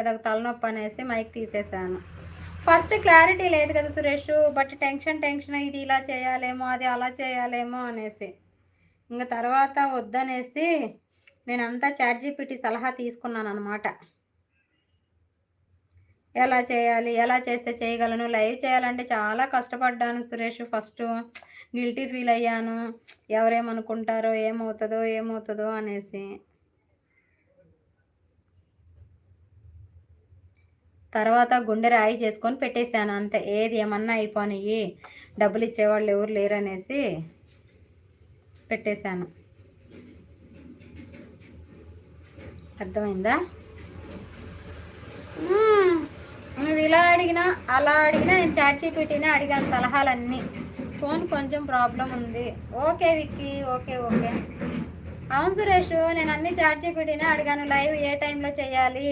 అదొక తలనొప్పి అనేసి మైక్ తీసేసాను. ఫస్ట్ క్లారిటీ లేదు కదా సురేషు, బట్ టెన్షన్ ఇది ఇలా చేయాలేమో, అది అలా చేయాలేమో అనేసి. ఇంక తర్వాత వద్దనేసి నేనంతా చాట్‌జీపీటీ సలహా తీసుకున్నాననమాట. ఎలా చేయాలి? ఎలా చేస్తే చేయగలను? లైవ్ చేయాలంటే చాలా కష్టపడ్డాను సురేషు ఫస్టు. గిల్టీ ఫీల్ అయ్యాను. ఎవరేమనుకుంటారో, ఏమవుతదో అనేసి. తర్వాత గుండె రాయి చేసుకొని పెట్టేశాను అంతే. ఏది ఏమన్నా అయిపోనియ్యి, డబ్బులిచ్చేవాళ్ళు ఎవరు లేరనేసి పెట్టేశాను. అర్థమైందా? నువ్వు ఇలా అడిగినా, అలా అడిగినా నేను చాట్‌జీపీటీనే అడిగాను సలహాలన్నీ. ఫోన్ కొంచెం ప్రాబ్లం ఉంది. ఓకే విక్కీ. ఓకే. అవును సురేషు, నేను అన్ని చాట్‌జీపీటీనే అడిగాను. లైవ్ ఏ టైంలో చేయాలి?